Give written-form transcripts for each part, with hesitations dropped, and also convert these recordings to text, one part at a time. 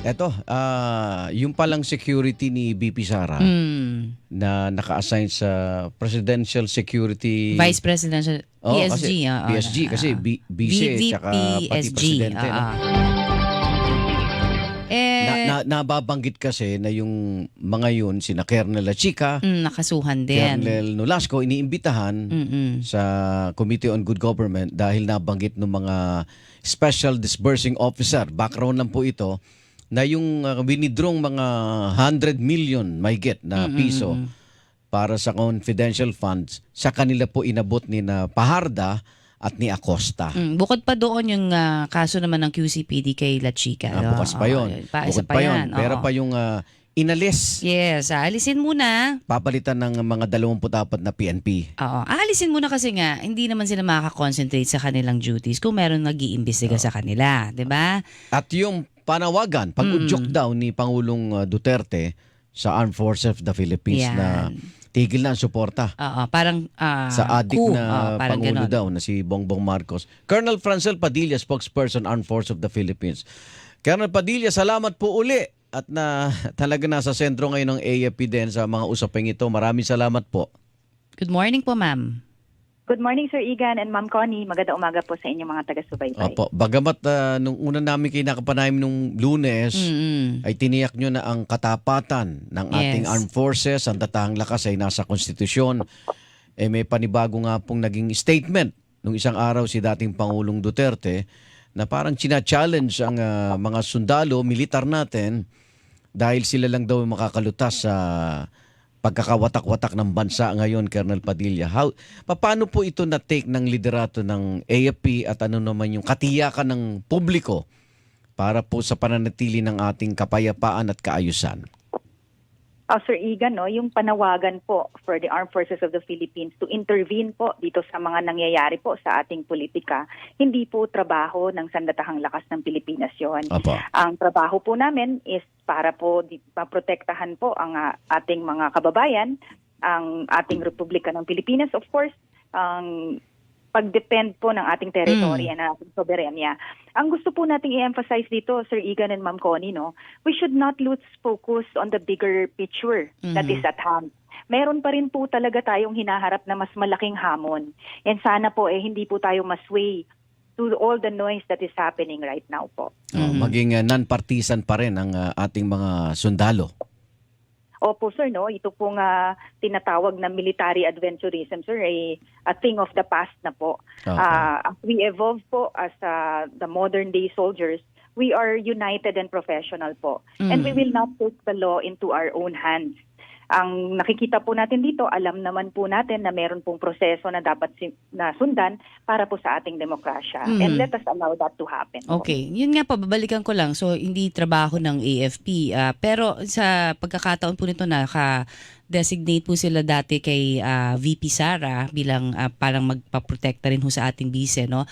Eto, yung palang security ni BP Sara na naka-assign sa Presidential Security. Vice Presidential Oo, kasi PSG, oo. PSG kasi vice tsaka pati VPSG, presidente, no? Eh, Nababanggit kasi na yung mga yun, sina Colonel Lachica, nakasuhan din. Colonel Nolasco, iniimbitahan Mm-mm. sa Committee on Good Government dahil nabanggit ng mga Special Disbursing Officer. Background lang po ito na yung winidrang mga 100 million mahigit na piso Mm-mm. para sa confidential funds, sa kanila po inabot ni na Paharda at ni Acosta. Bukod pa doon yung kaso naman ng QCPD kay La Chica. Bukas pa yon. Isa Bukod pa pa yan. yon. Pero Oo. pa yung inalis, Yes, aalisin muna. papalitan ng mga 24 na PNP. Oo, aalisin muna kasi nga, hindi naman sila makaka-concentrate sa kanilang duties kung meron nag-iimbestiga sa kanila, di ba? At yung panawagan, pag-udyok daw ni Pangulong Duterte sa Armed Forces of the Philippines na Yan. tigil na ang suporta Oo, parang sa adik coup. na Parang Pangulo ganon. daw na si Bongbong Marcos. Colonel Francel Padilla, spokesperson Armed Forces of the Philippines. Colonel Padilla, salamat po uli at na talaga nasa sentro ngayon ng AFP din sa mga usaping ito. Maraming salamat po. Good morning po, ma'am. Good morning, Sir Igan and Ma'am Connie. Magandang umaga po sa inyong mga taga-subaybay. Opo, bagamat nung una namin kayo nakapanayam nung Lunes, ay tiniyak nyo na ang katapatan ng ating Yes. armed forces, ang tatahang lakas ay nasa konstitusyon. May panibago nga pong naging statement nung isang araw si dating Pangulong Duterte na parang china-challenge ang mga sundalo, militar natin dahil sila lang daw makakalutas sa pagkakawatak-watak ng bansa ngayon, Colonel Padilla. Paano po ito na-take ng liderato ng AFP at ano naman yung katiyakan ng publiko para po sa pananatili ng ating kapayapaan at kaayusan? Sir Igan, no, yung panawagan po for the Armed Forces of the Philippines to intervene po dito sa mga nangyayari po sa ating politika, hindi po trabaho ng Sandatahang Lakas ng Pilipinas yon. Opo. Ang trabaho po namin is para po maprotektahan po ang ating mga kababayan, ang ating Republika ng Pilipinas, of course, ang pag-depend po ng ating teritorya na ating soberanya. Ang gusto po nating i-emphasize dito, Sir Igan and Ma'am Connie, no, we should not lose focus on the bigger picture that is at hand. Meron pa rin po talaga tayong hinaharap na mas malaking hamon. And sana po hindi po tayo masway to all the noise that is happening right now po. Maging non-partisan pa rin ang ating mga sundalo. Opo, sir, no, ito pong tinatawag na military adventurism, sir, ay a thing of the past na po. Okay. As we evolve po as the modern day soldiers, we are united and professional po. And we will not take the law into our own hands. Ang nakikita po natin dito, alam naman po natin na meron pong proseso na dapat na sundan para po sa ating demokrasya. And let us allow that to happen. Okay, yun nga po, babalikan ko lang. So, hindi trabaho ng AFP. Pero sa pagkakataon po nito, designate po sila dati kay VP Sara bilang parang magpaprotekta rin ho sa ating bise, no?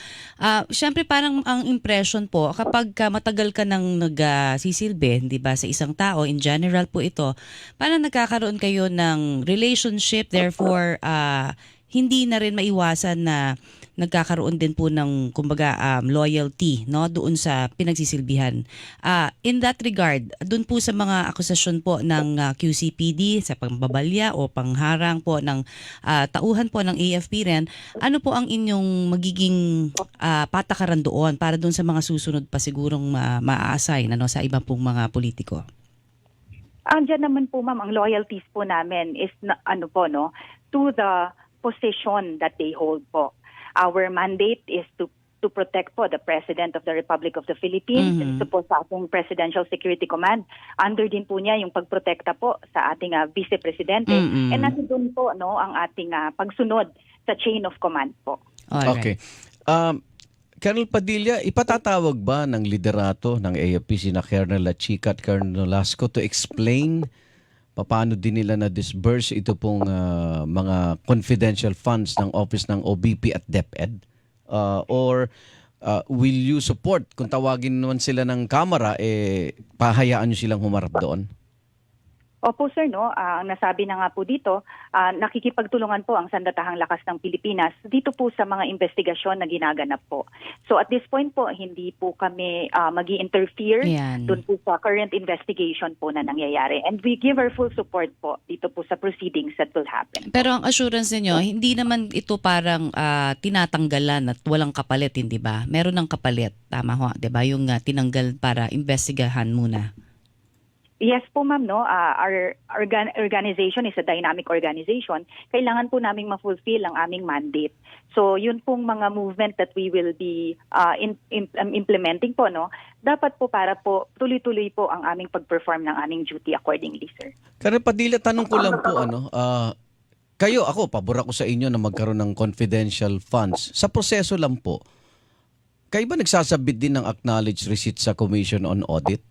Siyempre parang ang impression po kapag matagal ka nang nagsisilbi, 'di ba, sa isang tao, in general po ito, parang nagkakaroon kayo ng relationship, therefore hindi na rin maiwasan na nagkakaroon din po ng kumbaga loyalty, no, doon sa pinagsisilbihan. In that regard, doon po sa mga akusasyon po ng QCPD sa pambabalya o pangharang po ng tauhan po ng AFP rin, ano po ang inyong magiging patakaran doon para doon sa mga susunod pa sigurong ma-assign sa iba pong mga politiko? Diyan naman po, ma'am, ang loyalties po namin is to the position that they hold po. Our mandate is to protect po the President of the Republic of the Philippines, ito po sa ating Presidential Security Command. Under din po niya yung pagprotekta po sa ating Vice Presidente. And nandun po ang ating pagsunod sa chain of command po. Alright. Okay. Colonel Padilla, ipatatawag ba ng liderato ng AFP sina Colonel Lachica at Colonel Nolasco to explain paano din nila na-disburse ito pong mga confidential funds ng Office ng OBP at DepEd? Or will you support, kung tawagin naman sila ng Kamara, pahayaan nyo silang humarap doon? Opo sir, no, ang nasabi na nga po dito, nakikipagtulungan po ang Sandatahang Lakas ng Pilipinas dito po sa mga investigasyon na ginaganap po. So at this point po, hindi po kami magi-interfere Yan. doon po sa current investigation po na nangyayari. And we give our full support po dito po sa proceedings that will happen. Pero ang assurance niyo, hindi naman ito parang tinatanggalan at walang kapalit, hindi ba? Meron ng kapalit, tama ho, 'di ba? Yung tinanggal para investigahan muna. Yes po ma'am, no. Our organization is a dynamic organization. Kailangan po naming ma-fulfill ang aming mandate. So yun pong mga movement that we will be implementing po, no. Dapat po para po tuloy-tuloy po ang aming pag-perform ng aming duty accordingly, sir. Colonel Padilla, tanong ko lang po, ako, pabor ako sa inyo na magkaroon ng confidential funds. Sa proseso lang po, kayo ba nagsasabit din ng acknowledged receipt sa Commission on Audit?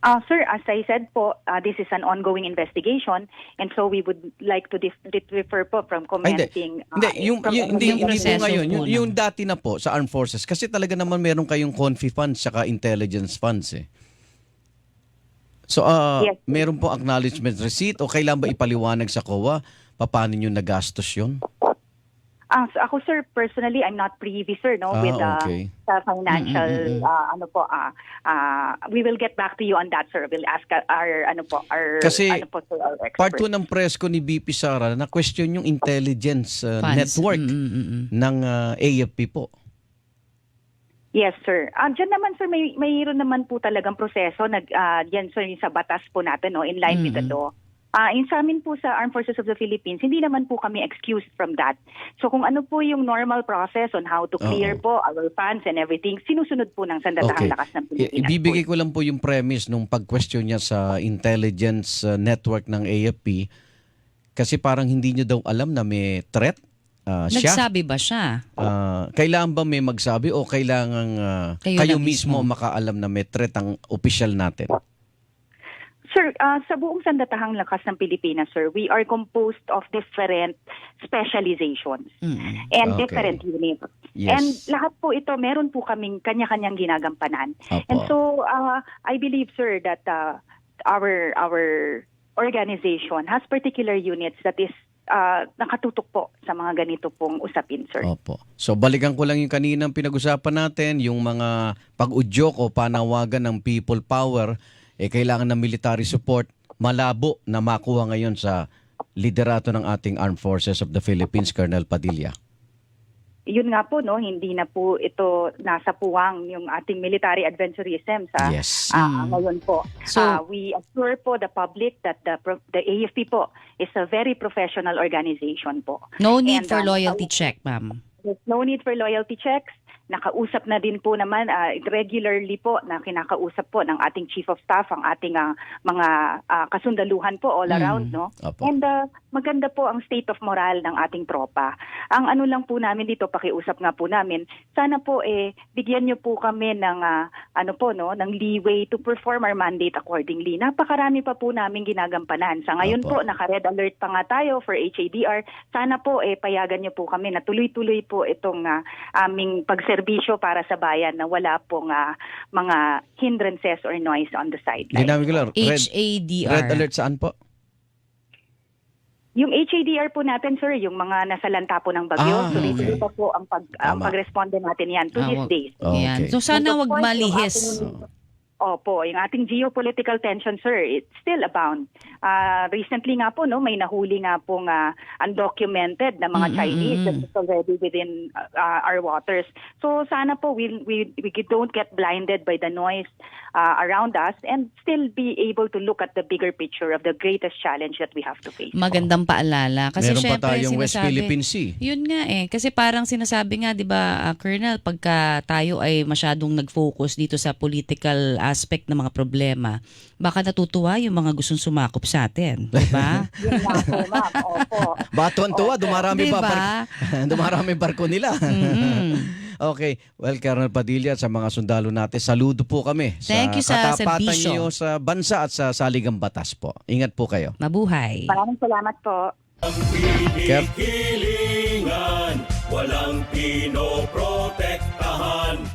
Sir, as I said po, this is an ongoing investigation and so we would like to refer po from commenting. Hindi po proseso ngayon. po Yung dati na po sa Armed Forces. Kasi talaga naman meron kayong confi funds saka intelligence funds eh. So, Yes. meron po acknowledgement receipt o kailan ba ipaliwanag sa COA paano nyo nagastos yun? So ako sir, personally, I'm not privy sir, no, with okay. sa financial we will get back to you on that sir. We'll ask our Kasi sir, our expert. Part 2 ng press ko ni BP Sara na question yung intelligence Funds. network ng AFP po. Yes, sir. Diyan naman, sir, mayroon naman po talagang proseso. Yan, sir, yung sa batas po natin, no, in line with the law. Sa amin po sa Armed Forces of the Philippines, hindi naman po kami excused from that. So kung ano po yung normal process on how to clear po our funds and everything, sinusunod po ng Sandatahang Lakas ng Pilipinas. Ibibigay ko lang po yung premise nung pag-question niya sa intelligence network ng AFP kasi parang hindi niyo daw alam na may threat. Siya? Nagsabi ba siya? Kailangan ba may magsabi o kailangan kayo na mismo makaalam na may threat ang opisyal natin? Sir, sa buong Sandatahang Lakas ng Pilipinas, sir, we are composed of different specializations and Okay. different units. Yes. And lahat po ito, meron po kaming kanya-kanyang ginagampanan. Opo. And so, I believe, sir, that our organization has particular units that is nakatutok po sa mga ganito pong usapin, sir. Opo. So balikan ko lang yung kaninang pinag-usapan natin, yung mga pag-udyok o panawagan ng people power, kailangan ng military support, malabo na makuha ngayon sa liderato ng ating Armed Forces of the Philippines, Colonel Padilla. Yun nga po, no, hindi na po ito nasa puwang yung ating military adventurism sa Yes. ngayon po. So- We assure po the public that the AFP po is a very professional organization po. No need And, for loyalty check, ma'am. There's no need for loyalty checks. Nakausap na din po naman regularly po na kinakausap po ng ating Chief of Staff ang ating mga kasundaluhan po all around, no? Opo. And maganda po ang state of morale ng ating tropa. Ang ano lang po namin dito, pakiusap nga po namin, sana po bigyan niyo po kami ng ng leeway to perform our mandate accordingly. Napakarami pa po namin ginagampanan. Sa ngayon Opo. po, naka-red alert pa nga tayo for HADR. Sana po payagan niyo po kami na tuloy-tuloy po itong aming pagserbisyo para sa bayan na wala pong mga hindrances or noise on the sideline. Ginamit ko lang, HADR. red alert saan po? Yung HADR po natin, sir, yung mga nasalanta po ng bagyo, Okay. tuloy-tuloy pa po ang pag-responde natin yan to this days. Yan. Okay. So sana And of wag course, malihis. Opo, yung ating geopolitical tension, sir, it's still abound. Recently nga po, no, may nahuli nga pong undocumented na mga Chinese that is already within our waters. So sana po we don't get blinded by the noise around us and still be able to look at the bigger picture of the greatest challenge that we have to face. Magandang paalala. Kasi Meron pa syempre, tayong West sinasabi- Philippine Sea. Yun nga kasi parang sinasabi nga, di ba, Colonel, pagka tayo ay masyadong nag-focus dito sa political aspect ng mga problema, baka natutuwa yung mga gustong sumakop sa atin. Di ba? Yun nga po, ma'am. Opo. Batuan-tuwa, dumarami Diba? dumarami barko nila. Okay. Well, Colonel Padilla, sa mga sundalo natin, saludo po kami Thank you sa katapatan serbisyo. niyo sa bansa at sa saligang batas po. Ingat po kayo. Mabuhay. Maraming salamat po. Hilingan, walang pinoprotektahan.